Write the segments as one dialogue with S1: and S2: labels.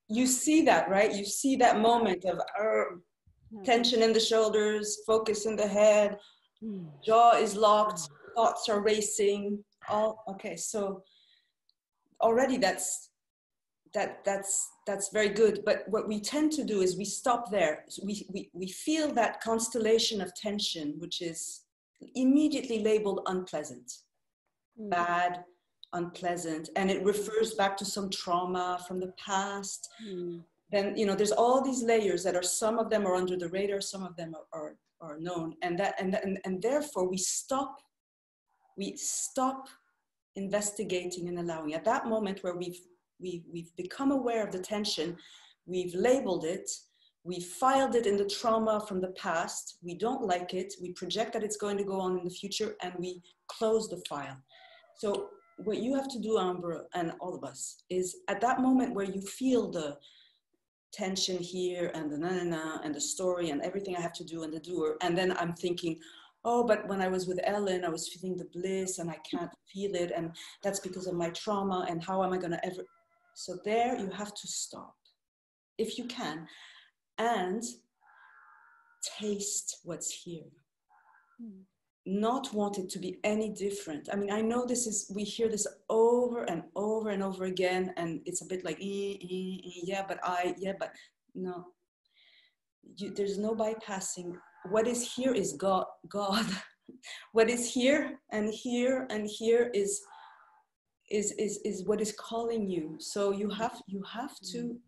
S1: you see that, right? You see that moment of tension in the shoulders, focus in the head, jaw is locked, thoughts are racing. All okay. So already that's very good. But what we tend to do is we stop there. So we feel that constellation of tension, which is immediately labeled unpleasant, bad, unpleasant, and it refers back to some trauma from the past. Then, you know, there's all these layers that are, some of them are under the radar, some of them are known, and therefore we stop investigating and allowing. At that moment where we've become aware of the tension, we've labeled it, we filed it in the trauma from the past, we don't like it, we project that it's going to go on in the future, and we close the file. So what you have to do, Amber, and all of us, is at that moment where you feel the tension here and the na-na-na and the story and everything I have to do and the doer, and then I'm thinking, oh, but when I was with Ellen, I was feeling the bliss and I can't feel it, and that's because of my trauma, and how am I going to ever... So there you have to stop, if you can, and taste what's here. Not want it to be any different. I mean, I know this is, we hear this over and over and over again, and it's a bit like, yeah, but no. There's no bypassing. What is here is God. What is here and here and here is what is calling you. So you have to,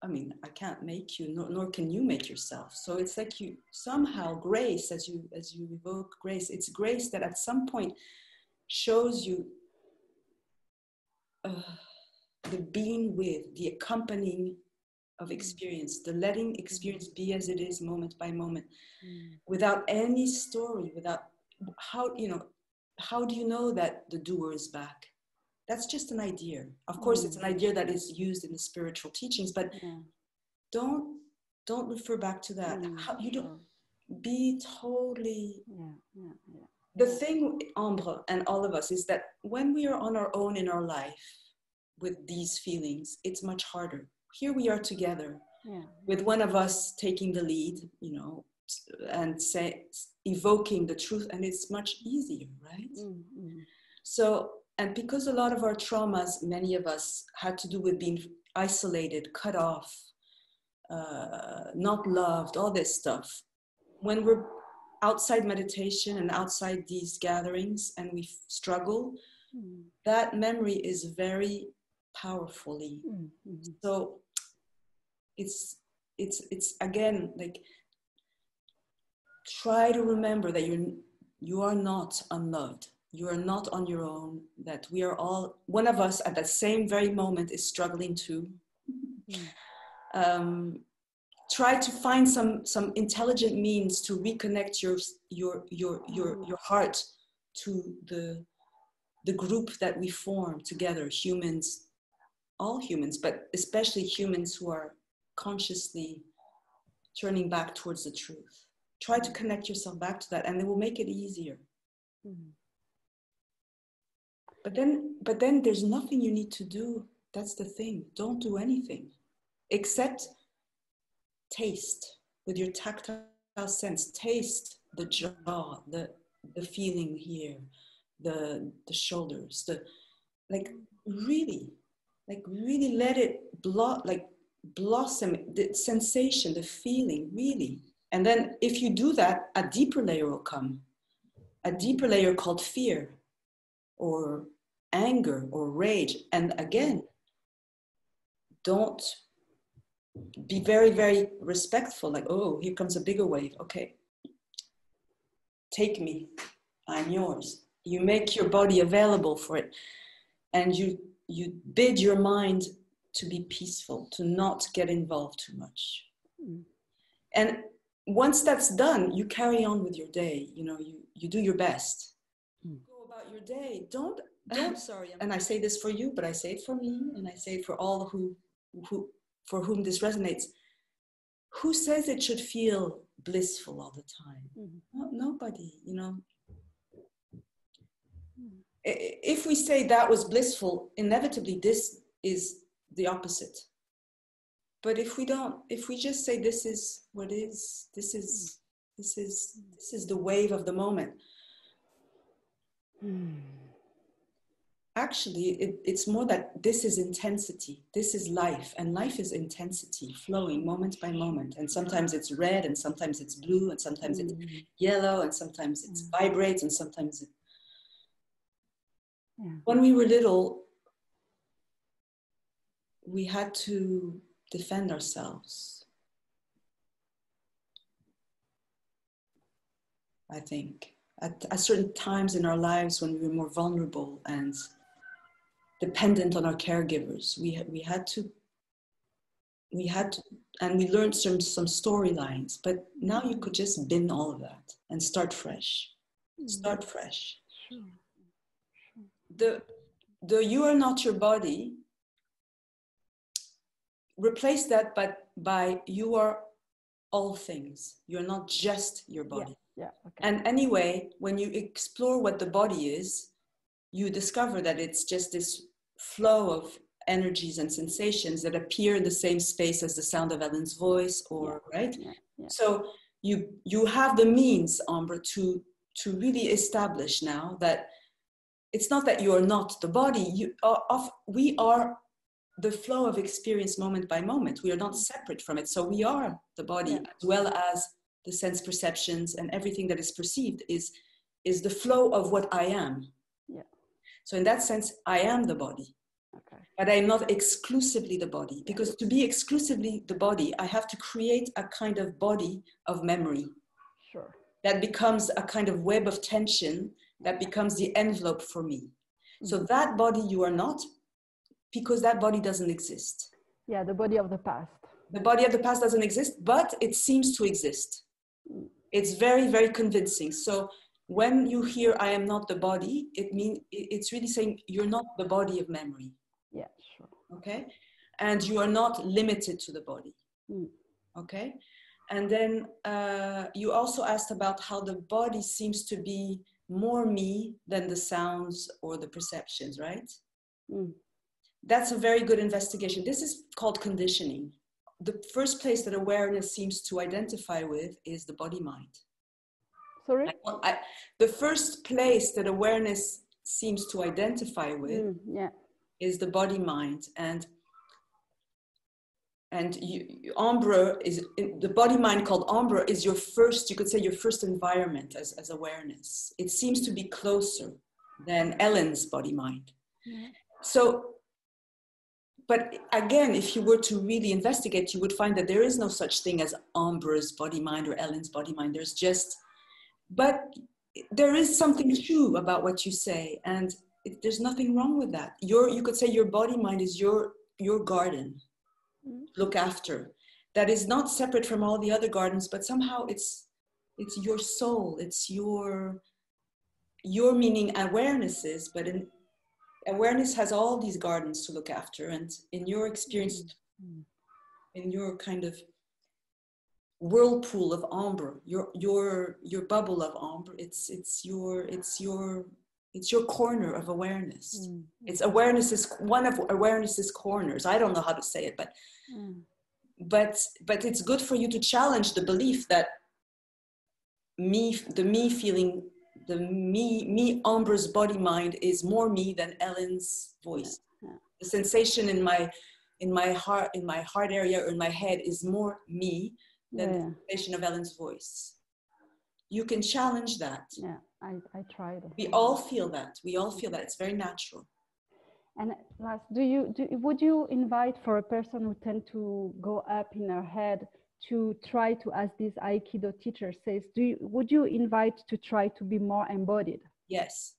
S1: I mean, I can't make you, nor can you make yourself. So it's like you somehow, grace, as you evoke grace, it's grace that at some point shows you the being with, the accompanying of experience, the letting experience be as it is, moment by moment, without any story, without how do you know that the doer is back? That's just an idea. Of course, it's an idea that is used in the spiritual teachings, but don't refer back to that. You don't be totally... The thing, Ambre, and all of us, is that when we are on our own in our life with these feelings, it's much harder. Here we are together, with one of us taking the lead, you know, and evoking the truth, and it's much easier, right? So, and because a lot of our traumas, many of us, had to do with being isolated, cut off, not loved, all this stuff. When we're outside meditation and outside these gatherings and we struggle, that memory is very powerfully. So it's again, like, try to remember that you are not unloved. You are not on your own, that we are all, one of us at that same very moment is struggling too. Try to find some intelligent means to reconnect your heart to the group that we form together, humans, all humans, but especially humans who are consciously turning back towards the truth. Try to connect yourself back to that, and it will make it easier. But then there's nothing you need to do. That's the thing. Don't do anything except taste with your tactile sense. Taste the jaw, the feeling here, the shoulders, really let it blossom, the sensation, the feeling, really. And then if you do that, a deeper layer will come, a deeper layer called fear or anger or rage. And again, don't be very, very respectful, like, oh, here comes a bigger wave. Okay, take me, I'm yours. You make your body available for it, and you bid your mind to be peaceful, to not get involved too much. And once that's done, you carry on with your day. You know, you do your best. Go about your day. Don't sorry. And I say this for you, but I say it for me, and I say it for all who for whom this resonates. Who says it should feel blissful all the time? Nobody, you know. If we say that was blissful, inevitably this is the opposite. But if we just say this is what is, this is the wave of the moment. Actually, it's more that this is intensity, this is life, and life is intensity, flowing moment by moment. And sometimes it's red, and sometimes it's blue, and sometimes it's yellow, and sometimes it vibrates, and sometimes it... When we were little, we had to defend ourselves, I think. At certain times in our lives when we were more vulnerable and dependent on our caregivers, we had to, and we learned some storylines, but now you could just bin all of that and start fresh. Start fresh. The you are not your body, replace that by you are all things. You're not just your body.
S2: Yeah, okay.
S1: And anyway, when you explore what the body is, you discover that it's just this flow of energies and sensations that appear in the same space as the sound of Ellen's voice, or right? So you have the means, Amber, to really establish now that it's not that you are not the body. We are the flow of experience moment by moment. We are not separate from it. So we are the body, as well as the sense perceptions, and everything that is perceived is the flow of what I am. So in that sense, I am the body. But I'm not exclusively the body, because to be exclusively the body, I have to create a kind of body of memory. That becomes a kind of web of tension that becomes the envelope for me. So that body you are not, because that body doesn't exist.
S2: Yeah, the body of the past.
S1: The body of the past doesn't exist, but it seems to exist. It's very, very convincing. So when you hear I am not the body, it's really saying you're not the body of memory.
S2: Yeah, sure.
S1: Okay? And you are not limited to the body. Okay? And then you also asked about how the body seems to be more me than the sounds or the perceptions, right? That's a very good investigation. This is called conditioning. The first place that awareness seems to identify with is the body-mind.
S2: Sorry?
S1: The first place that awareness seems to identify with is the body-mind. And Ombre is, the body-mind called Ombre is your first, you could say your first environment as awareness. It seems to be closer than Ellen's body-mind. So, but again, if you were to really investigate, you would find that there is no such thing as Ombre's body-mind or Ellen's body-mind. There's just, but there is something true about what you say, and there's nothing wrong with that. You could say your body-mind is your garden. Look after. That is not separate from all the other gardens, but somehow it's your soul. It's your meaning awarenesses, but awareness has all these gardens to look after. And in your experience, in your kind of whirlpool of Ombre, your bubble of Ombre, it's your corner of awareness. It's awareness is one of awareness's corners. I don't know how to say it, but it's good for you to challenge the belief that me Ombre's body mind is more me than Ellen's voice. The sensation in my heart area or in my head is more me than the sensation of Ellen's voice. You can challenge that.
S2: Yeah, I tried.
S1: We all feel that. We all feel that. It's very natural.
S2: And last, would you invite for a person who tend to go up in her head to try to, as this Aikido teacher says, would you invite to try to be more embodied?
S1: Yes.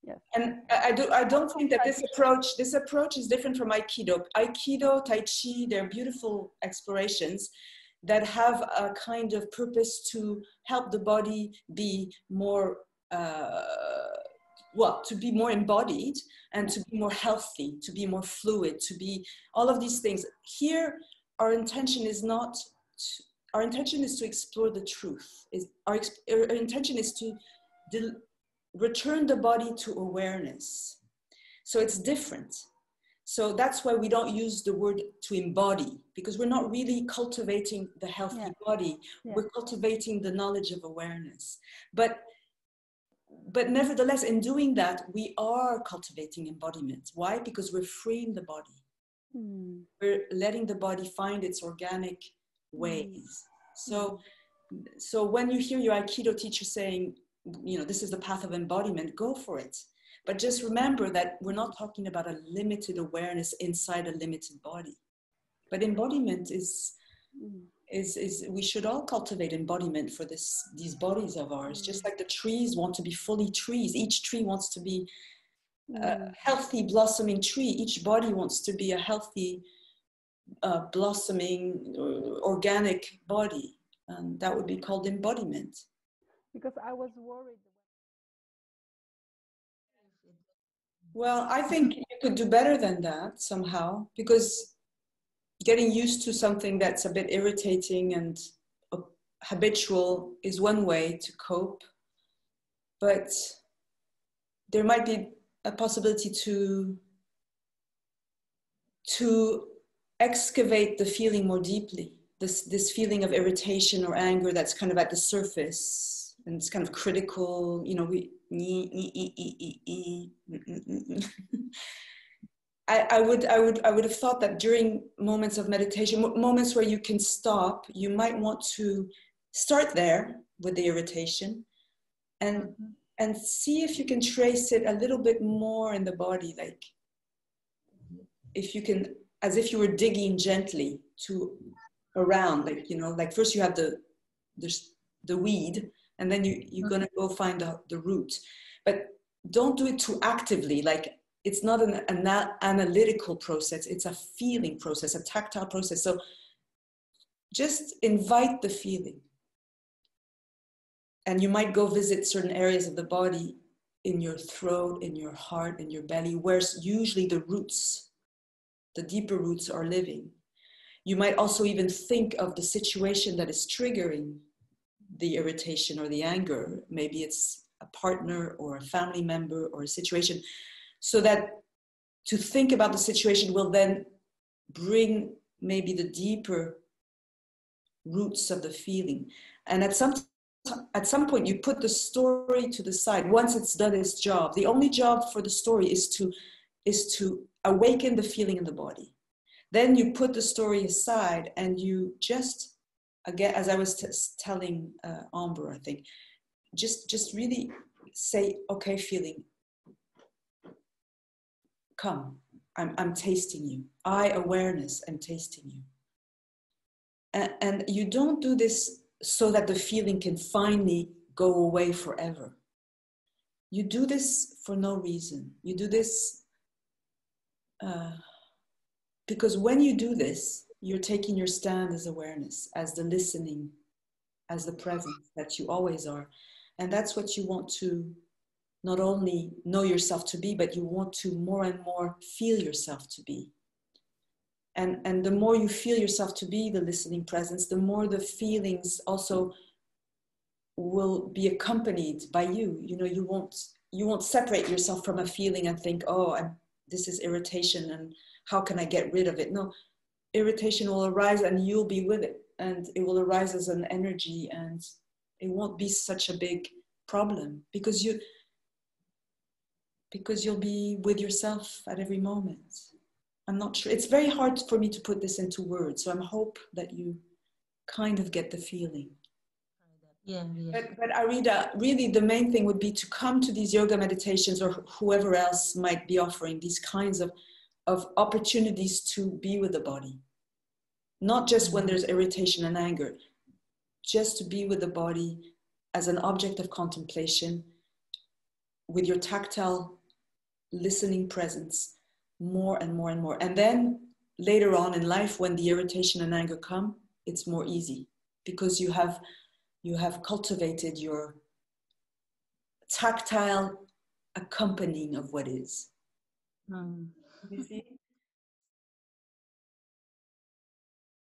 S2: Yes.
S1: And I don't think that this approach is different from Aikido. Aikido, Tai Chi, they're beautiful explorations that have a kind of purpose to help the body be more, to be more embodied and to be more healthy, to be more fluid, to be all of these things. Here, our intention is to explore the truth. Our intention is to return the body to awareness. So it's different. So that's why we don't use the word to embody, because we're not really cultivating the healthy body. We're cultivating the knowledge of awareness. But nevertheless, in doing that, we are cultivating embodiment. Why? Because we're freeing the body. We're letting the body find its organic ways. So when you hear your Aikido teacher saying, you know, this is the path of embodiment, go for it. But just remember that we're not talking about a limited awareness inside a limited body. But embodiment is we should all cultivate embodiment for these bodies of ours. Just like the trees want to be fully trees. Each tree wants to be a healthy, blossoming tree. Each body wants to be a healthy, blossoming, organic body. And that would be called embodiment.
S2: Because I was worried.
S1: Well, I think you could do better than that somehow, because getting used to something that's a bit irritating and habitual is one way to cope. But there might be a possibility to excavate the feeling more deeply. This feeling of irritation or anger that's kind of at the surface and it's kind of critical, you know, I would have thought that during moments of meditation, moments where you can stop, you might want to start there with the irritation and see if you can trace it a little bit more in the body, like if you can, as if you were digging gently around, like, you know, like first you have the weed, and then you're gonna go find the root, but don't do it too actively. Like, it's not an analytical process, it's a feeling process, a tactile process. So just invite the feeling. And you might go visit certain areas of the body, in your throat, in your heart, in your belly, where usually the roots, the deeper roots are living. You might also even think of the situation that is triggering the irritation or the anger. Maybe it's a partner or a family member or a situation. So that to think about the situation will then bring maybe the deeper roots of the feeling. And at some point you put the story to the side. Once it's done its job, the only job for the story is to awaken the feeling in the body. Then you put the story aside and you just, again, as I was telling Amber, I think, just really say, okay, feeling, come, I'm tasting you. Awareness, I'm tasting you. And you don't do this so that the feeling can finally go away forever. You do this for no reason. You do this because when you do this, you're taking your stand as awareness, as the listening, as the presence that you always are. And that's what you want to not only know yourself to be, but you want to more and more feel yourself to be. And the more you feel yourself to be the listening presence, the more the feelings also will be accompanied by you. You know, you won't separate yourself from a feeling and think, oh, this is irritation and how can I get rid of it? No, irritation will arise and you'll be with it, and it will arise as an energy, and it won't be such a big problem because you'll be with yourself at every moment. I'm not sure. It's very hard for me to put this into words, so I hope that you kind of get the feeling.
S3: Yeah.
S1: But Arita, really the main thing would be to come to these yoga meditations, or whoever else might be offering these kinds of opportunities to be with the body. Not just when there's irritation and anger, just to be with the body as an object of contemplation with your tactile listening presence more and more and more. And then later on in life, when the irritation and anger come, it's more easy because you have cultivated your tactile accompanying of what is.
S3: Mm.
S1: You see?